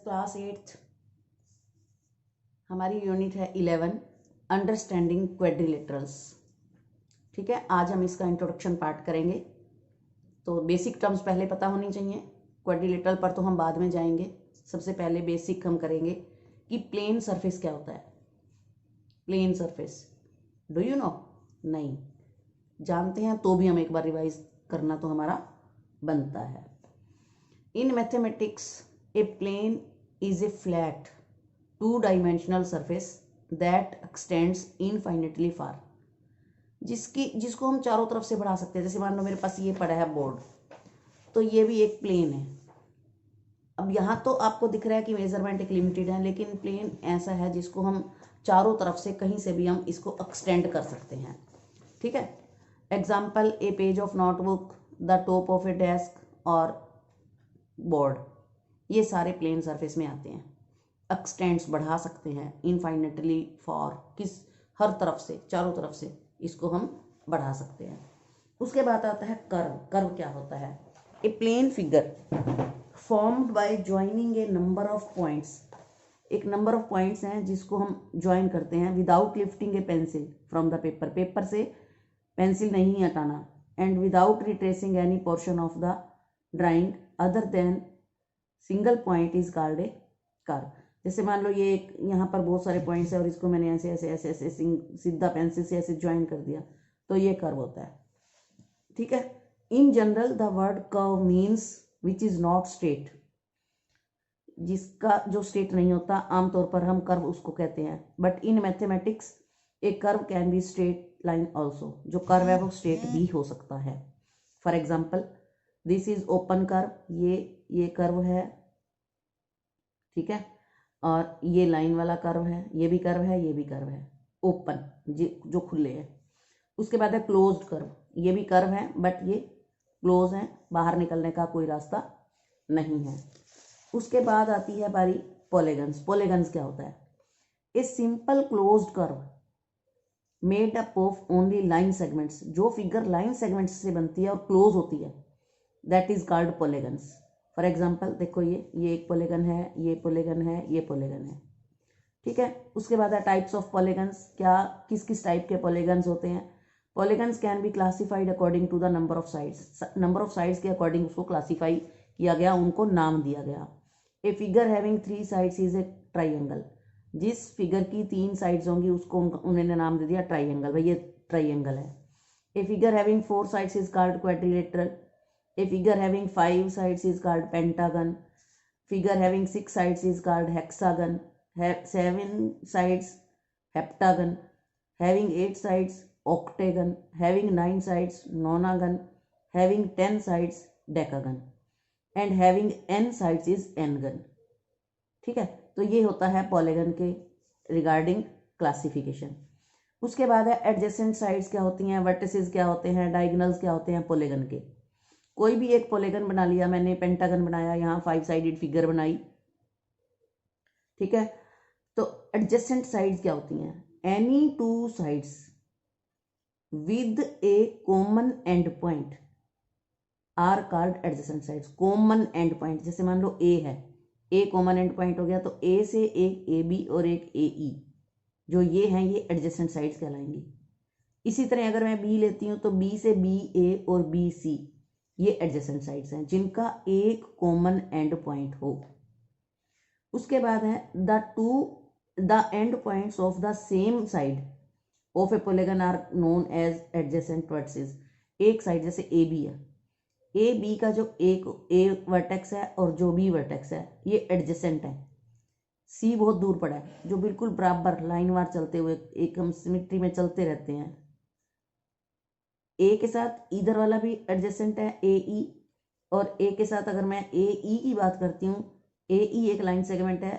Class 8th हमारी unit है 11 understanding quadrilaterals. ठीक है, आज हम इसका इंट्रोडक्शन पार्ट करेंगे। तो बेसिक टर्म्स पहले पता होनी चाहिए, क्वाड्रिलेटरल पर तो हम बाद में जाएंगे। सबसे पहले बेसिक हम करेंगे कि प्लेन सरफेस क्या होता है। Plane surface do you know? नहीं जानते हैं तो भी हम एक बार रिवाइज करना तो हमारा बनता है। In mathematics a plane is a flat two-dimensional surface that extends infinitely far, जिसको हम चारों तरफ से बढ़ा सकते हैं। जैसे मान लो मेरे पास ये पड़ा है बोर्ड, तो ये भी एक प्लेन है। अब यहाँ तो आपको दिख रहा है कि मेजरमेंट एक लिमिटेड है, लेकिन प्लेन ऐसा है जिसको हम चारों तरफ से कहीं से भी हम इसको एक्सटेंड कर सकते हैं। ठीक है, example A page of notebook, the top of A desk और बोर्ड, ये सारे प्लेन सरफेस में आते हैं। एक्सटेंड्स बढ़ा सकते हैं इनफाइनेटली फॉर, हर तरफ से, चारों तरफ से इसको हम बढ़ा सकते हैं। उसके बाद आता है कर्व। कर्व क्या होता है? A plane figure formed by joining a number of points. एक नंबर ऑफ पॉइंट्स हैं जिसको हम ज्वाइन करते हैं without lifting a pencil from the paper. Paper से पेंसिल नहीं हटाना। And without retracing any portion of the drawing other than single point is called a curve. जैसे मान लो ये एक यहाँ पर बहुत सारे पॉइंट्स है और इसको मैंने ऐसे ऐसे ऐसे ऐसे सीधा पेंसिल से ऐसे ज्वाइन कर दिया, तो ये कर्व होता है। ठीक है, in general the word curve means which is not straight, जिसका जो स्ट्रेट नहीं होता आमतौर पर हम कर्व उसको कहते हैं। But in mathematics A curve can be straight line also. जो कर्व है वो स्ट्रेट भी हो सकता है। For example this is open curve, ये कर्व है। ठीक है, और ये लाइन वाला कर्व है, ये भी कर्व है, ये भी कर्व है। ओपन जो खुले हैं। उसके बाद है क्लोज्ड कर्व, ये भी कर्व है बट ये क्लोज है, बाहर निकलने का कोई रास्ता नहीं है। उसके बाद आती है बारी पॉलीगन्स। पॉलीगन्स क्या होता है? A simple closed curve made up of only line segments. जो फिगर लाइन सेगमेंट्स से बनती है और क्लोज होती है, that is called polygons. For example देखो, ये एक पॉलीगन है, ये पॉलीगन है, ये पॉलीगन है। ठीक है, उसके बाद है टाइप्स ऑफ पॉलीगन्स। क्या किस किस टाइप के पॉलीगन्स होते हैं? Polygons can be classified according to the number of sides. Number of sides के अकॉर्डिंग उसको क्लासीफाई किया गया, उनको नाम दिया गया। A figure having 3 sides is a triangle. जिस फिगर की 3 साइड्स होंगी उसको उन्होंने नाम दे दिया ट्राइंगल, भाई ये ट्राइंगल है। A figure having 4 sides is called quadrilateral. A figure having 5 sides is called pentagon. Figure having 6 sides is called hexagon. 7 sides heptagon. Having 8 sides octagon. Having 9 sides nonagon. Having 10 sides decagon. And having n sides is n-gon. ठीक है, तो ये होता है polygon के regarding classification. उसके बाद है एडजेसेंट साइड्स क्या होती हैं, वर्टिसेस क्या होते हैं, डायगोनल्स क्या होते हैं पॉलीगन के। कोई भी एक पॉलीगन बना लिया मैंने, पेंटागन बनाया, यहाँ 5 साइडेड फिगर बनाई। ठीक है, तो एडजेसेंट साइड्स क्या होती हैं? Any 2 sides with a common end point are called adjacent sides. Common end point, जैसे मान लो ए है, ए कॉमन एंड पॉइंट हो गया, तो ए से एक ए बी और एक ए ई, जो ये हैं ये एडजेसेंट साइड्स कहलाएंगी। इसी तरह अगर मैं बी लेती हूँ तो बी से बी ए और बी सी, ये एडजेसेंट साइड्स हैं जिनका एक कॉमन एंड पॉइंट हो। उसके बाद है the end points of the same side of a polygon are known as adjacent vertices. एक साइड जैसे ए बी है, ए बी का जो एक ए वर्टेक्स है और जो बी वर्टेक्स है ये एडजेसेंट है। सी बहुत दूर पड़ा है, जो बिल्कुल बराबर लाइनवार चलते हुए एक हम सिमेट्री में चलते रहते हैं। ए के साथ इधर वाला भी एडजेसेंट है ए ई, और ए के साथ अगर मैं ए ई की बात करती हूँ, ए ई एक लाइन सेगमेंट है,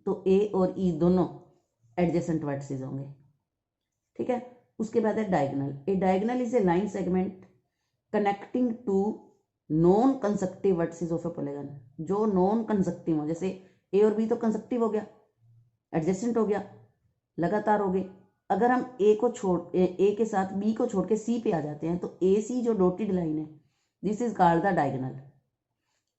तो ए और ई दोनों एडजेसेंट वर्टिसेस होंगे। ठीक है, उसके बाद है diagonal. A diagonal is a line segment connecting two non consecutive vertices of a polygon. जो नॉन कंसेक्टिव हो, जैसे ए और बी तो कंसेक्टिव हो गया, एडजेसेंट हो गया, लगातार हो गए। अगर हम ए के साथ बी को छोड़ के सी पे आ जाते हैं, तो ए सी जो डॉटेड लाइन है, this is called the diagonal.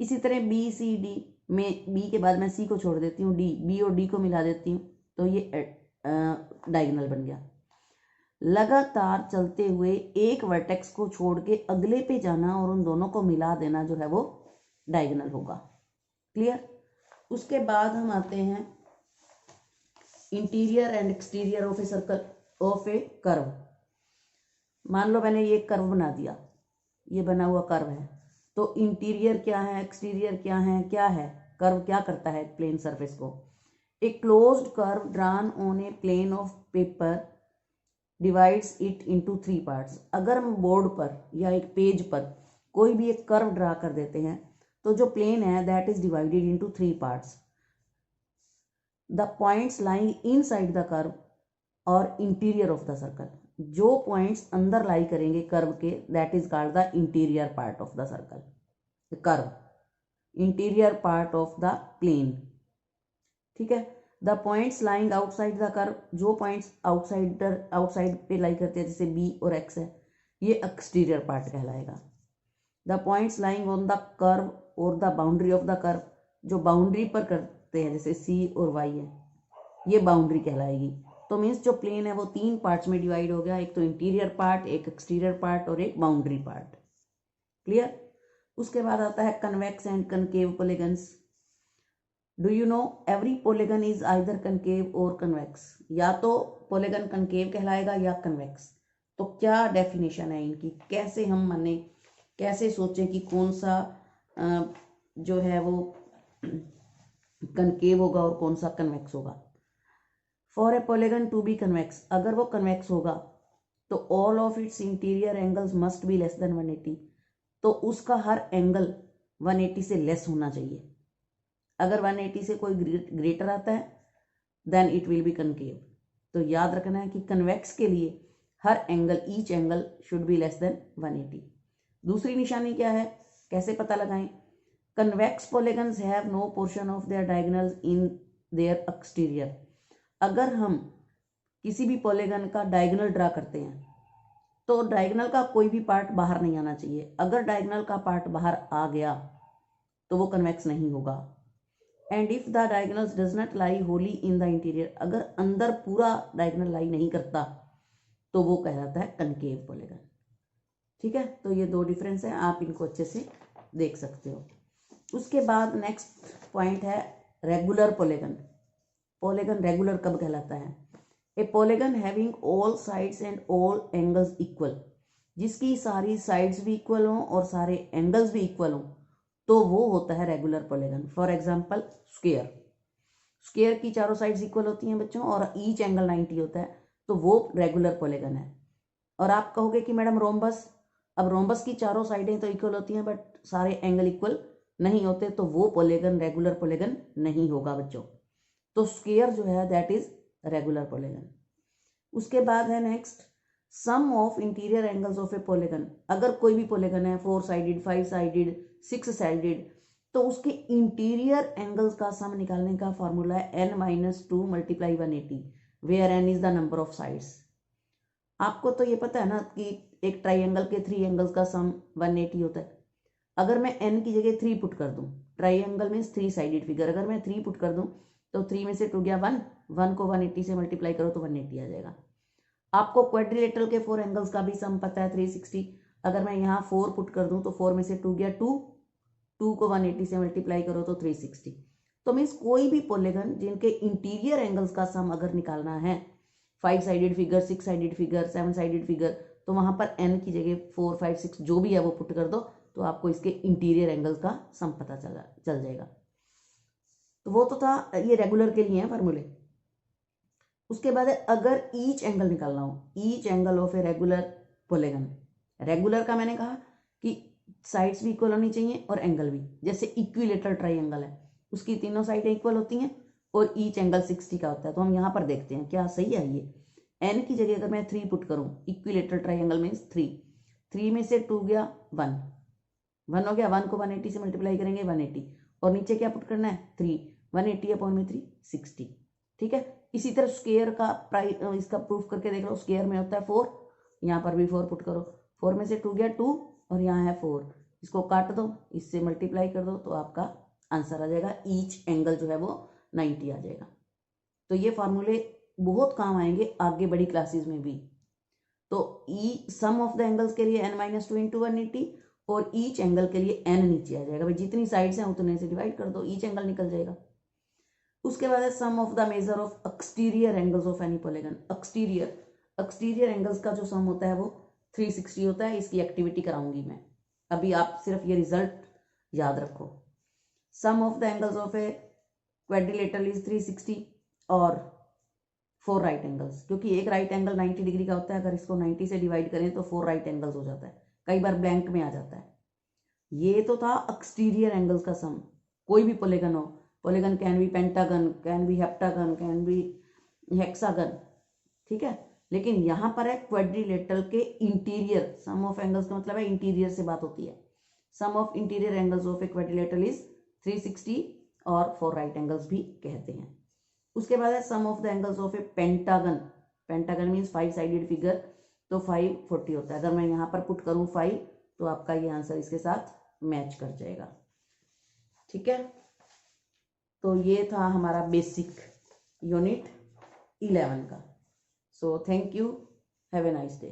इसी तरह बी सी डी में बी के बाद मैं सी को छोड़ देती हूँ, डी, बी और डी को मिला देती हूँ, तो ये डायगोनल बन गया। लगातार चलते हुए एक वर्टेक्स को छोड़ के अगले पे जाना और उन दोनों को मिला देना जो है वो डायगोनल होगा। क्लियर। उसके बाद हम आते हैं interior and exterior of a circle of A curve. मान लो मैंने ये कर्व बना दिया, ये बना हुआ कर्व है, तो इंटीरियर क्या है, एक्सटीरियर क्या है, कर्व क्या करता है प्लेन सरफेस को। A closed curve drawn on a plane of paper divides it into 3 parts. अगर हम बोर्ड पर या एक पेज पर कोई भी एक कर्व ड्रा कर देते हैं तो जो प्लेन है that is divided into 3 parts. The points lying inside the curve और इंटीरियर ऑफ द सर्कल। जो पॉइंट्स अंदर लाई करेंगे कर्व के that is called the interior part of the circle, curve, interior part of the plane. ठीक है। The points lying outside the curve, जो points outside पे lie करते हैं जैसे बी और एक्स है, ये एक्सटीरियर पार्ट कहलाएगा। The points lying on the curve और the boundary of the curve, जो बाउंड्री पर करते हैं जैसे सी और वाई है, ये बाउंड्री कहलाएगी। तो मीन्स जो प्लेन है वो 3 पार्ट्स में डिवाइड हो गया, एक तो इंटीरियर पार्ट, एक एक्सटीरियर पार्ट और एक बाउंड्री पार्ट। क्लियर। उसके बाद आता है convex and concave polygons. Do you know every polygon is either concave और कन्वेक्स। या तो पॉलीगन कनकेव कहलाएगा या कन्वेक्स। तो क्या डेफिनेशन है इनकी, कैसे हम माने, कैसे सोचें कि कौन सा जो है वो कनकेव होगा और कौन सा कन्वेक्स होगा। For a polygon to be convex, अगर वो कन्वेक्स होगा तो all of its interior angles must be less than 180, तो उसका हर एंगल 180 से लेस होना चाहिए। अगर 180 से कोई ग्रेटर आता है then it will be concave. तो याद रखना है कि कन्वेक्स के लिए हर angle, each angle should be less than 180। दूसरी निशानी क्या है, कैसे पता लगाएं। Convex polygons have no portion of their diagonals in their exterior. अगर हम किसी भी पॉलीगन का डायगोनल ड्रा करते हैं तो डायगोनल का कोई भी पार्ट बाहर नहीं आना चाहिए। अगर डायगोनल का पार्ट बाहर आ गया तो वो कन्वेक्स नहीं होगा। And if the diagonals does not lie Holi in the interior, अगर अंदर पूरा डायगोनल लाई नहीं करता तो वो कहलाता है कनकेव पॉलीगन। ठीक है। तो ये 2 डिफरेंस है, आप इनको अच्छे से देख सकते हो। उसके बाद नेक्स्ट पॉइंट है रेगुलर पॉलीगन। पॉलीगन रेगुलर कब कहलाता है। ए polygon having all sides and all angles equal, जिसकी सारी साइड्स भी इक्वल हों और सारे एंगल्स भी इक्वल हों, तो वो होता है regular polygon. For example square, square की चारों साइड्स इक्वल होती हैं बच्चों और ईच एंगल 90 होता है, तो वो रेगुलर पॉलीगन है। और आप कहोगे कि मैडम रोम्बस, अब रोम्बस की चारों साइडें तो इक्वल होती हैं बट सारे एंगल इक्वल नहीं होते, तो वो पॉलीगन रेगुलर पॉलीगन नहीं होगा बच्चों। तो स्क्वायर जो है दैट इज रेगुलर पॉलीगन। उसके बाद है next sum of interior angles of a polygon. अगर कोई भी पॉलीगन है 4 साइडेड, 5 साइडेड, 6 साइडेड, तो उसके इंटीरियर एंगल्स का सम निकालने का फॉर्मूला है n-2 × 180, where n is the number of sides. आपको तो ये पता है ना कि एक ट्राइंगल के 3 एंगल्स का सम 180 होता है। अगर मैं n की जगह 3 पुट कर दूं, ट्राइंगल मीन्स 3 साइडेड फिगर, अगर मैं 3 पुट कर दूं तो 3 में से 2 गया 1, 1 को 180 से मल्टीप्लाई करो तो 180 आ जाएगा। आपको क्वाड्रिलेटरल के 4 एंगल्स का भी सम पता है 360, अगर मैं यहाँ 4 पुट कर दूं तो 4 में से 2 गया 2, 2 को 180 से मल्टीप्लाई करो तो 360। तो मीन्स कोई भी पॉलीगन जिनके इंटीरियर एंगल्स का सम अगर निकालना है, 5 sided figure, 6 sided figure, 7 sided figure, तो वहां पर n की जगह 4, 5, 6 जो भी है वो पुट कर दो तो आपको इसके इंटीरियर एंगल्स का सम पता चल जाएगा। तो वो तो था, ये रेगुलर के लिए है फार्मूले। उसके बाद अगर ईच एंगल निकालना हो, each angle of a regular polygon. Regular का मैंने कहा कि साइड्स भी इक्वल होनी चाहिए और एंगल भी। जैसे इक्विलेटरल ट्राइंगल है, उसकी तीनों साइडें इक्वल होती हैं और ईच एंगल 60 का होता है। तो हम यहाँ पर देखते हैं क्या सही है ये। n की जगह अगर मैं 3 पुट करूँ, इक्विलेटरल ट्राइंगल मीन्स 3 में से 2 गया 1 हो गया, 1 को 180 से मल्टीप्लाई करेंगे 180, और नीचे क्या पुट करना है 3, 180 अपॉन में 3 60। ठीक है। इसी तरह स्क्वायर का इसका प्रूफ करके देख लो, स्क्वायर में होता है 4, यहाँ पर भी 4 पुट करो, 4 में से 2 गया 2 और यहाँ है 4, इसको काट दो, इससे मल्टीप्लाई कर दो तो आपका आंसर आ जाएगा। ईच एंगल जो है वो 90 आ जाएगा। तो ये फार्मूले बहुत काम आएंगे आगे बड़ी क्लासेस में भी। तो सम ऑफ द एंगल्स के लिए n-2 इंटू 180 और ईच एंगल के लिए n नीचे आ जाएगा। भाई जितनी साइड्स हैं उतने से डिवाइड कर दो, ईच एंगल निकल जाएगा। उसके बाद है sum of the measure of exterior angles of any polygon. Exterior angles का जो सम होता है वो 360 होता है। इसकी एक्टिविटी कराऊंगी मैं, अभी आप सिर्फ ये रिजल्ट याद रखो। Sum of the angles of a quadrilateral is 360 और 4 राइट एंगल्स, क्योंकि एक राइट एंगल 90 डिग्री का होता है। अगर इसको 90 से डिवाइड करें तो 4 राइट एंगल्स हो जाता है, कई बार ब्लैंक में आ जाता है। ये तो था एक्सटीरियर एंगल्स का सम। कोई भी पॉलीगन हो, polygon can be pentagon, can be heptagon, can be hexagon, ठीक है। लेकिन यहाँ पर है क्वाड्रिलेटरल के इंटीरियर। सम ऑफ एंगल्स का मतलब है इंटीरियर से बात होती है। Sum of interior angles of a quadrilateral is 360 और 4 राइट एंगल्स भी कहते हैं। उसके बाद है sum of the angles of a pentagon. Pentagon means 5 sided figure, तो 540 होता है। अगर मैं यहाँ पर पुट करूँ 5 तो आपका ये आंसर इसके साथ मैच कर जाएगा, ठीक है। तो ये था हमारा बेसिक यूनिट 11 का। So thank you, have a nice day.